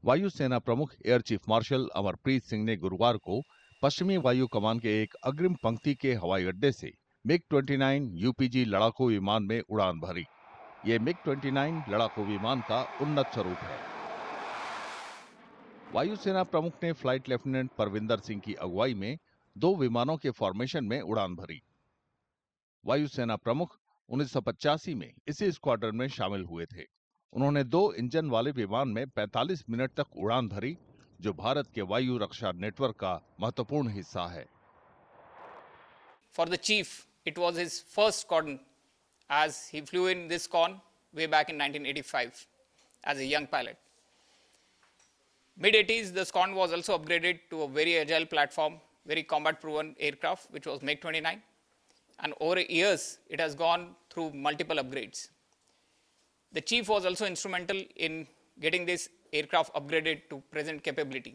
वायुसेना प्रमुख air chief marshal Amarpreet Singh ने गुरुवार को पश्चिमी वायु कमान के एक अग्रिम पंक्ति के हवाई अड्डे से मिग-29 यूपीजी लड़ाकू विमान में उड़ान भरी। ये मिग-29 लड़ाकू विमान का उन्नत स्वरूप है। वायुसेना प्रमुख ने फ्लाइट लेफ्टिनेंट परविंदर सिंह की अगुवाई में 2 विमानों के फॉर्मेशन में उड़ान भरी। वायुसेना प्रमुख 1985 में इसी स्क्वाड्रन में शामिल हुए थे। उन्होंने 2 इंजन वाले विमान में 45 मिनट तक उड़ान भरी, जो भारत के वायु रक्षा नेटवर्क का महत्वपूर्ण हिस्सा है। For the chief, it was his first squadron as he flew in this con way back in 1985 as a young pilot. Mid-80s, the squadron was also upgraded to a very agile platform, very combat-proven aircraft, which was MiG-29. And over years, it has gone through multiple upgrades. The chief was also instrumental in getting this aircraft upgraded to present capability.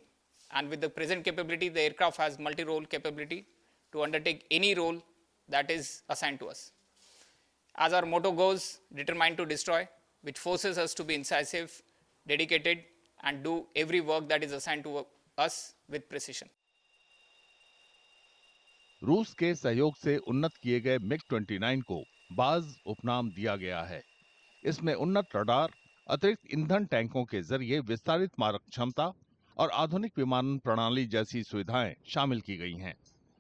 And with the present capability, the aircraft has multi-role capability to undertake any role that is assigned to us. As our motto goes, determined to destroy, which forces us to be incisive, dedicated, and do every work that is assigned to us with precision. रूस के सहयोग से उन्नत किए गए मिग-29 को बाज उपनाम दिया गया है। इसमें उन्नत रडार, अतिरिक्त ईंधन टैंकों के जरिए विस्तारित मारक क्षमता और आधुनिक विमानन प्रणाली जैसी सुविधाएं शामिल की गई हैं।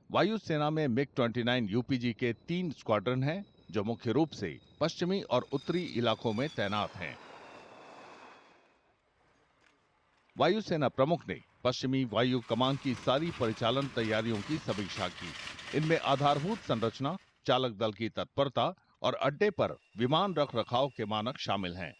वायुसेना में मिग-29 यूपीजी के 3 स्क्वाड्रन हैं, जो मुख्य रूप से पश्चिमी और उत्तरी इलाकों में तैनात हैं। वायुसेना प्रमुख ने पश्चिमी वायु कमान की सारी परिचालन तैयारियों की समीक्षा की। इनमें आधारभूत संरचना, चालक दल की तत्परता और अड्डे पर विमान रख रखाव के मानक शामिल हैं।